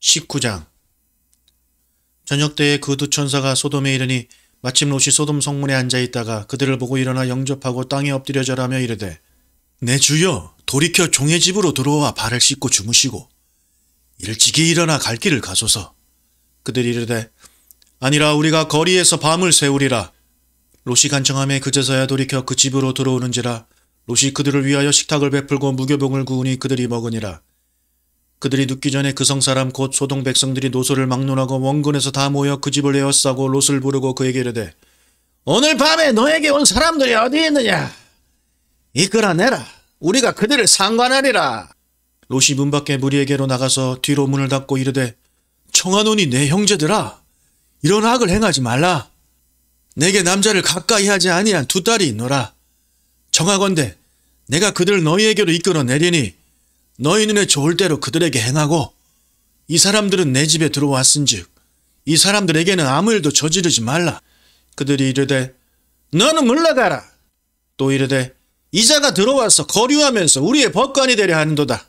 19장. 저녁 때에 그 두 천사가 소돔에 이르니 마침 롯이 소돔 성문에 앉아있다가 그들을 보고 일어나 영접하고 땅에 엎드려 절하며 이르되, 내 주여, 돌이켜 종의 집으로 들어와 발을 씻고 주무시고 일찍이 일어나 갈 길을 가소서. 그들이 이르되, 아니라 우리가 거리에서 밤을 새우리라. 롯이 간청하매 그제서야 돌이켜 그 집으로 들어오는지라. 롯이 그들을 위하여 식탁을 베풀고 무교병을 구우니 그들이 먹으니라. 그들이 눕기 전에 그 성사람 곧 소동 백성들이 노소를 막론하고 원근에서 다 모여 그 집을 에워싸고 롯을 부르고 그에게 이르되, 오늘 밤에 너에게 온 사람들이 어디 있느냐? 이끌어내라. 우리가 그들을 상관하리라. 롯이 문 밖에 무리에게로 나가서 뒤로 문을 닫고 이르되, 청하노니 내 형제들아, 이런 악을 행하지 말라. 내게 남자를 가까이 하지 아니한 두 딸이 있노라. 청하건대 내가 그들을 너희에게로 이끌어내리니 너희 눈에 좋을 대로 그들에게 행하고, 이 사람들은 내 집에 들어왔은즉 이 사람들에게는 아무 일도 저지르지 말라. 그들이 이르되, 너는 물러가라. 또 이르되, 이자가 들어와서 거류하면서 우리의 법관이 되려 하는도다.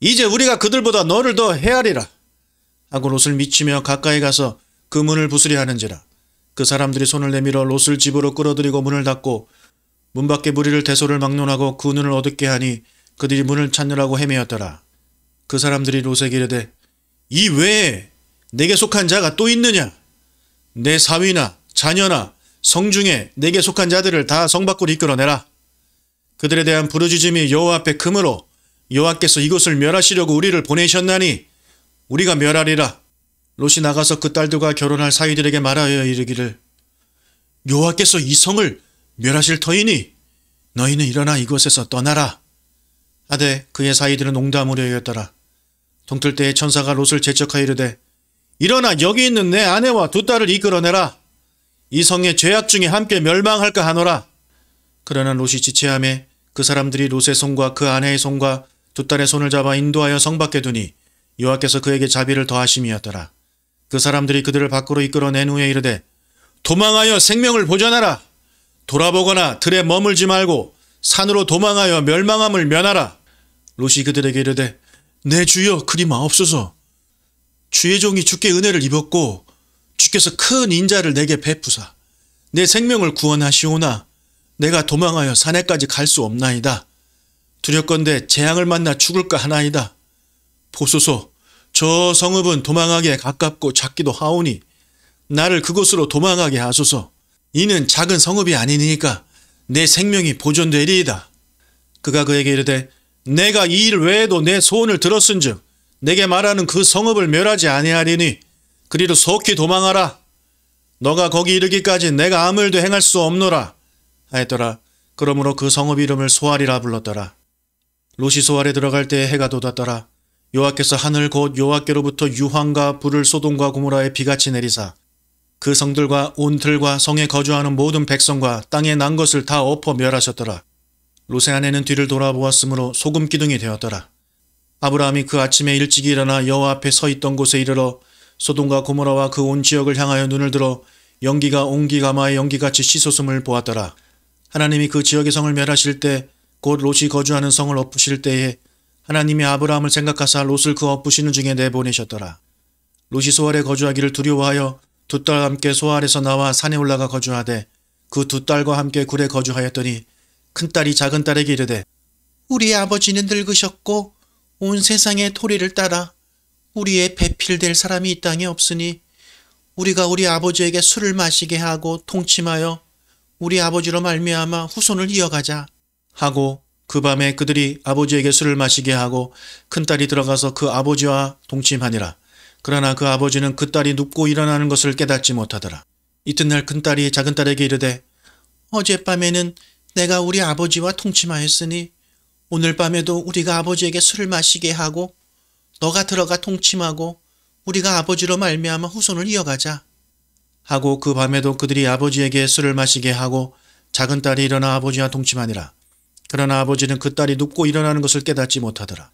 이제 우리가 그들보다 너를 더 헤아리라. 하고 롯을 미치며 가까이 가서 그 문을 부수려 하는지라. 그 사람들이 손을 내밀어 롯을 집으로 끌어들이고 문을 닫고 문 밖에 무리를 대소를 막론하고 그 눈을 어둡게 하니 그들이 문을 찾느라고 헤매었더라. 그 사람들이 롯에게 이르되, 이 외에 내게 속한 자가 또 있느냐? 내 사위나 자녀나 성중에 내게 속한 자들을 다 성 밖으로 이끌어내라. 그들에 대한 부르짖음이 여호와 앞에 크므로 여호와께서 이곳을 멸하시려고 우리를 보내셨나니 우리가 멸하리라. 롯이 나가서 그 딸들과 결혼할 사위들에게 말하여 이르기를, 여호와께서 이 성을 멸하실 터이니 너희는 일어나 이곳에서 떠나라. 하되 그의 사위들은 농담으로 여겼더라. 동틀 때에 천사가 롯을 재촉하여 이르되, 일어나 여기 있는 내 아내와 두 딸을 이끌어내라. 이 성의 죄악 중에 함께 멸망할까 하노라. 그러나 롯이 지체하매 그 사람들이 롯의 손과 그 아내의 손과 두 딸의 손을 잡아 인도하여 성 밖에 두니 여호와께서 그에게 자비를 더하심이었더라. 그 사람들이 그들을 밖으로 이끌어낸 후에 이르되, 도망하여 생명을 보존하라. 돌아보거나 들에 머물지 말고 산으로 도망하여 멸망함을 면하라. 롯이 그들에게 이르되, 내 주여 그리 마옵소서. 주의 종이 주께 은혜를 입었고 주께서 큰 인자를 내게 베푸사 내 생명을 구원하시오나 내가 도망하여 산에까지 갈 수 없나이다. 두렵건대 재앙을 만나 죽을까 하나이다. 보소서, 저 성읍은 도망하기에 가깝고 작기도 하오니 나를 그곳으로 도망하게 하소서. 이는 작은 성읍이 아니니까 내 생명이 보존되리이다. 그가 그에게 이르되, 내가 이 일 외에도 내 소원을 들었은즉 내게 말하는 그 성읍을 멸하지 아니하리니 그리로 속히 도망하라. 너가 거기 이르기까지 내가 아무 일도 행할 수 없노라 하였더라. 그러므로 그 성읍 이름을 소알이라 불렀더라. 롯이 소알에 들어갈 때에 해가 돋았더라. 여호와께서 하늘 곧 여호와께로부터 유황과 불을 소돔과 고모라에 비같이 내리사 그 성들과 온 들과 성에 거주하는 모든 백성과 땅에 난 것을 다 엎어 멸하셨더라. 롯의 아내는 뒤를 돌아보았으므로 소금 기둥이 되었더라. 아브라함이 그 아침에 일찍이 일어나 여호와 앞에 서 있던 곳에 이르러 소돔과 고모라와 그 온 지역을 향하여 눈을 들어 연기가 옹기 가마의 연기같이 씻었음을 보았더라. 하나님이 그 지역의 성을 멸하실 때 곧 롯이 거주하는 성을 엎으실 때에 하나님이 아브라함을 생각하사 롯을 그 엎으시는 중에 내보내셨더라. 롯이 소알에 거주하기를 두려워하여 두 딸과 함께 소알에서 나와 산에 올라가 거주하되 그 두 딸과 함께 굴에 거주하였더니 큰딸이 작은딸에게 이르되, 우리 아버지는 늙으셨고 온 세상의 도리를 따라 우리의 배필될 사람이 이 땅에 없으니 우리가 우리 아버지에게 술을 마시게 하고 통침하여 우리 아버지로 말미암아 후손을 이어가자 하고 그 밤에 그들이 아버지에게 술을 마시게 하고 큰딸이 들어가서 그 아버지와 동침하니라. 그러나 그 아버지는 그 딸이 눕고 일어나는 것을 깨닫지 못하더라. 이튿날 큰딸이 작은딸에게 이르되, 어젯밤에는 내가 우리 아버지와 통침하였으니 오늘 밤에도 우리가 아버지에게 술을 마시게 하고 너가 들어가 통침하고 우리가 아버지로 말미암아 후손을 이어가자 하고 그 밤에도 그들이 아버지에게 술을 마시게 하고 작은딸이 일어나 아버지와 동침하니라. 그러나 아버지는 그 딸이 눕고 일어나는 것을 깨닫지 못하더라.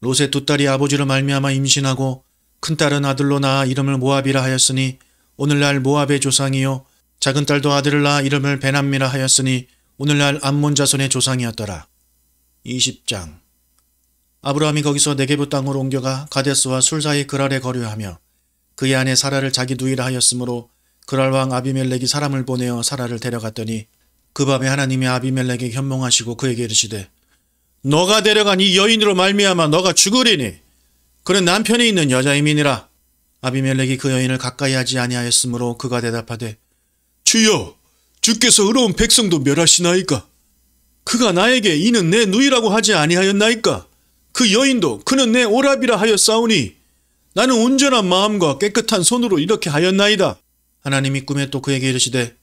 롯의 두 딸이 아버지로 말미암아 임신하고 큰딸은 아들로 낳아 이름을 모압이라 하였으니 오늘날 모압의 조상이요 작은딸도 아들을 낳아 이름을 베남미라 하였으니 오늘날 암몬 자손의 조상이었더라. 20장. 아브라함이 거기서 네게부 땅으로 옮겨가 가데스와 술 사이 그랄에 거류하며 그의 아내 사라를 자기 누이라 하였으므로 그랄 왕 아비멜렉이 사람을 보내어 사라를 데려갔더니 그 밤에 하나님이 아비멜렉에게 현몽하시고 그에게 이르시되 너가 데려간 이 여인으로 말미암아 너가 죽으리니 그는 남편이 있는 여자임이니라. 아비멜렉이 그 여인을 가까이 하지 아니하였으므로 그가 대답하되 주여 주께서 의로운 백성도 멸하시나이까. 그가 나에게 이는 내 누이라고 하지 아니하였나이까. 그 여인도 그는 내 오라비라 하였사오니 나는 온전한 마음과 깨끗한 손으로 이렇게 하였나이다. 하나님이 꿈에 또 그에게 이르시되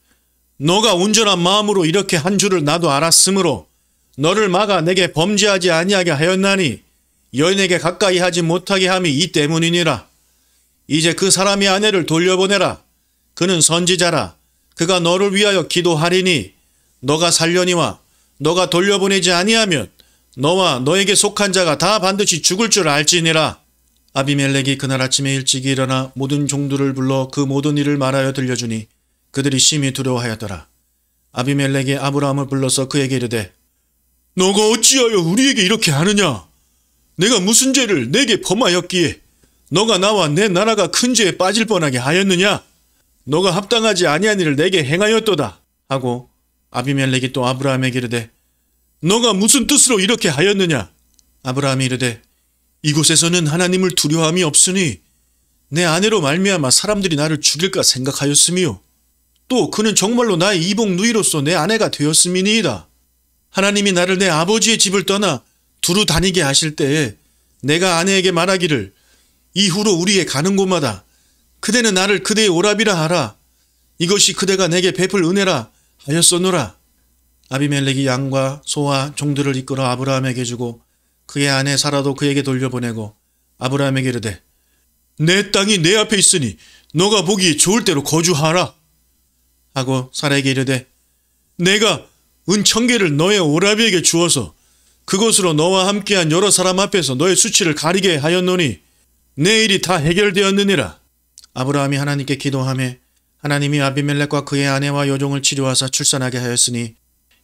너가 온전한 마음으로 이렇게 한 줄을 나도 알았으므로 너를 막아 내게 범죄하지 아니하게 하였나니 여인에게 가까이 하지 못하게 함이 이 때문이니라. 이제 그 사람의 아내를 돌려보내라. 그는 선지자라. 그가 너를 위하여 기도하리니 너가 살려니와 너가 돌려보내지 아니하면 너와 너에게 속한 자가 다 반드시 죽을 줄 알지니라. 아비멜렉이 그날 아침에 일찍 일어나 모든 종들을 불러 그 모든 일을 말하여 들려주니 그들이 심히 두려워하였더라. 아비멜렉이 아브라함을 불러서 그에게 이르되 너가 어찌하여 우리에게 이렇게 하느냐? 내가 무슨 죄를 내게 범하였기에 너가 나와 내 나라가 큰 죄에 빠질 뻔하게 하였느냐? 너가 합당하지 아니한 일을 내게 행하였도다 하고 아비멜렉이 또 아브라함에게 이르되 너가 무슨 뜻으로 이렇게 하였느냐? 아브라함이 이르되 이곳에서는 하나님을 두려워함이 없으니 내 아내로 말미암아 사람들이 나를 죽일까 생각하였으며 또 그는 정말로 나의 이복 누이로서 내 아내가 되었음이니이다. 하나님이 나를 내 아버지의 집을 떠나 두루 다니게 하실 때에 내가 아내에게 말하기를 이후로 우리의 가는 곳마다 그대는 나를 그대의 오라비라 하라. 이것이 그대가 내게 베풀 은혜라 하였소노라. 아비멜렉이 양과 소와 종들을 이끌어 아브라함에게 주고 그의 아내 사라도 그에게 돌려보내고 아브라함에게 이르되 내 땅이 내 앞에 있으니 너가 보기에 좋을 대로 거주하라 하고 사라에게 이르되 내가 은 1000개를 너의 오라비에게 주어서 그것으로 너와 함께한 여러 사람 앞에서 너의 수치를 가리게 하였노니 내 일이 다 해결되었느니라. 아브라함이 하나님께 기도하며 하나님이 아비멜렉과 그의 아내와 여종을 치료하사 출산하게 하였으니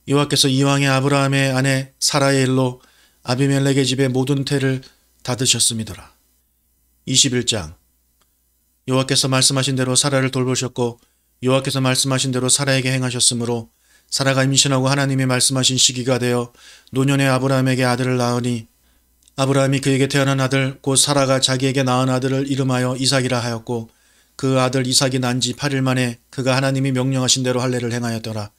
여호와께서 이왕에 아브라함의 아내 사라의 일로 아비멜렉의 집의 모든 태를 닫으셨음이더라. 21장. 여호와께서 말씀하신 대로 사라를 돌보셨고 여호와께서 말씀하신 대로 사라에게 행하셨으므로 사라가 임신하고 하나님이 말씀하신 시기가 되어 노년의 아브라함에게 아들을 낳으니 아브라함이 그에게 태어난 아들 곧 사라가 자기에게 낳은 아들을 이름하여 이삭이라 하였고 그 아들 이삭이 난 지 8일 만에 그가 하나님이 명령하신 대로 할례를 행하였더라.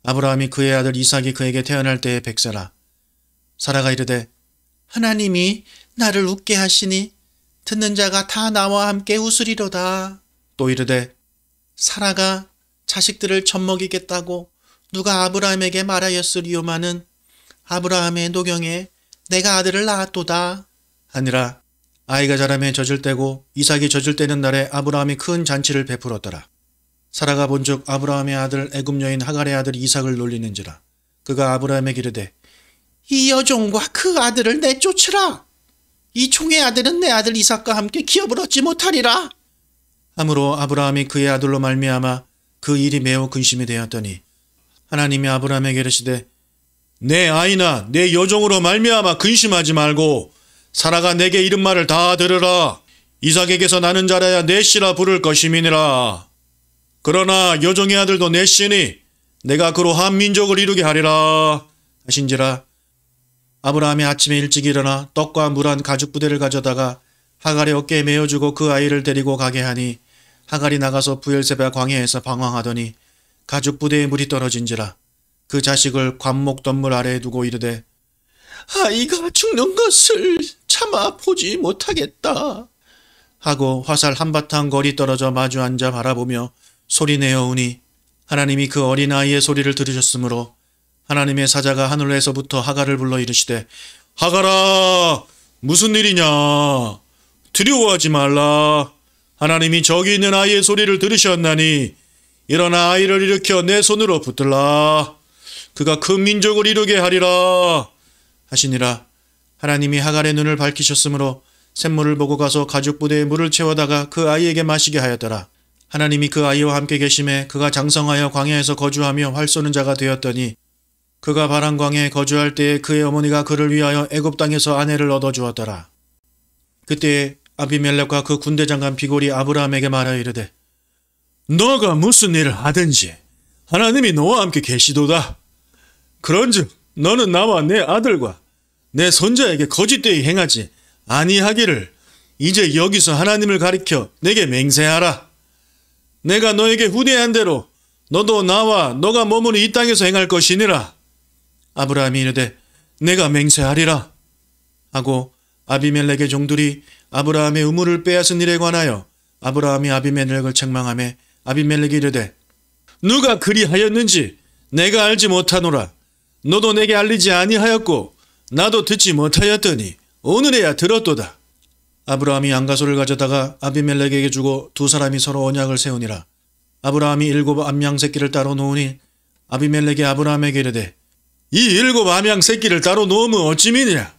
아브라함이 그의 아들 이삭이 그에게 태어날 때에 100세라. 사라가 이르되 하나님이 나를 웃게 하시니 듣는 자가 다 나와 함께 웃으리로다. 또 이르되 사라가 자식들을 젖먹이겠다고 누가 아브라함에게 말하였으리오마는 아브라함의 노경에 내가 아들을 낳았도다 하니라. 아이가 자라매 젖을 때고 이삭이 젖을 때는 날에 아브라함이 큰 잔치를 베풀었더라. 사라가 본즉 아브라함의 아들 애굽 여인 하갈의 아들 이삭을 놀리는지라. 그가 아브라함에게 이르되 이 여종과 그 아들을 내쫓으라. 이 종의 아들은 내 아들 이삭과 함께 기업을 얻지 못하리라. 하므로 아브라함이 그의 아들로 말미암아 그 일이 매우 근심이 되었더니 하나님이 아브라함에게 이르시되 내 아이나 내 여종으로 말미암아 근심하지 말고 사라가 내게 이른 말을 다 들으라. 이삭에게서 나는 자라야 내 씨라 부를 것임이니라. 그러나 여종의 아들도 내 씨니 내가 그로 한 민족을 이루게 하리라 하신지라. 아브라함이 아침에 일찍 일어나 떡과 물 한 가죽 부대를 가져다가 하갈의 어깨에 메어주고 그 아이를 데리고 가게 하니 하갈이 나가서 부엘세바 광야에서 방황하더니 가죽 부대에 물이 떨어진지라. 그 자식을 관목 덤물 아래에 두고 이르되 아이가 죽는 것을 차마 보지 못하겠다 하고 화살 한바탕 거리 떨어져 마주 앉아 바라보며 소리내어 우니 하나님이 그 어린아이의 소리를 들으셨으므로 하나님의 사자가 하늘에서부터 하갈을 불러 이르시되 하갈아 무슨 일이냐 두려워하지 말라. 하나님이 저기 있는 아이의 소리를 들으셨나니 일어나 아이를 일으켜 내 손으로 붙들라. 그가 큰 민족을 이루게 하리라 하시니라. 하나님이 하갈의 눈을 밝히셨으므로 샘물을 보고 가서 가죽 부대에 물을 채워다가 그 아이에게 마시게 하였더라. 하나님이 그 아이와 함께 계심에 그가 장성하여 광야에서 거주하며 활 쏘는 자가 되었더니 그가 바란광에 거주할 때에 그의 어머니가 그를 위하여 애굽 땅에서 아내를 얻어주었더라. 그때에 아비멜렉과 그 군대장관 비골이 아브라함에게 말하여 이르되 너가 무슨 일을 하든지 하나님이 너와 함께 계시도다. 그런즉 너는 나와 내 아들과 내 손자에게 거짓되이 행하지 아니하기를 이제 여기서 하나님을 가리켜 내게 맹세하라. 내가 너에게 후대한 대로 너도 나와 너가 머무는 이 땅에서 행할 것이니라. 아브라함이 이르되 내가 맹세하리라 하고 아비멜렉의 종들이 아브라함의 우물을 빼앗은 일에 관하여 아브라함이 아비멜렉을 책망하며 아비멜렉이 이르되 누가 그리하였는지 내가 알지 못하노라. 너도 내게 알리지 아니하였고 나도 듣지 못하였더니 오늘에야 들었도다. 아브라함이 양가소를 가져다가 아비멜렉에게 주고 두 사람이 서로 언약을 세우니라. 아브라함이 7 암양 새끼를 따로 놓으니 아비멜렉이 아브라함에게 이르되 이 7 암양 새끼를 따로 놓으면 어찌미냐.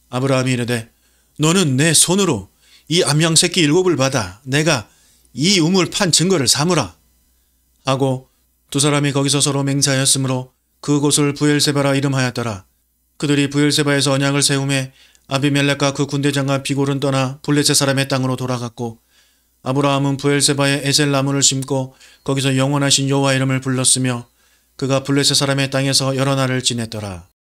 아브라함이 이르되 너는 내 손으로 이 암양 새끼 7을 받아 내가 이 우물 판 증거를 삼으라 하고 두 사람이 거기서 서로 맹세하였으므로 그곳을 부엘세바라 이름하였더라. 그들이 부엘세바에서 언약을 세우매 아비멜렉과 그 군대장과 비골은 떠나 블레셋 사람의 땅으로 돌아갔고 아브라함은 부엘세바에 에셀 나무를 심고 거기서 영원하신 여호와 이름을 불렀으며 그가 블레셋 사람의 땅에서 여러 날을 지냈더라.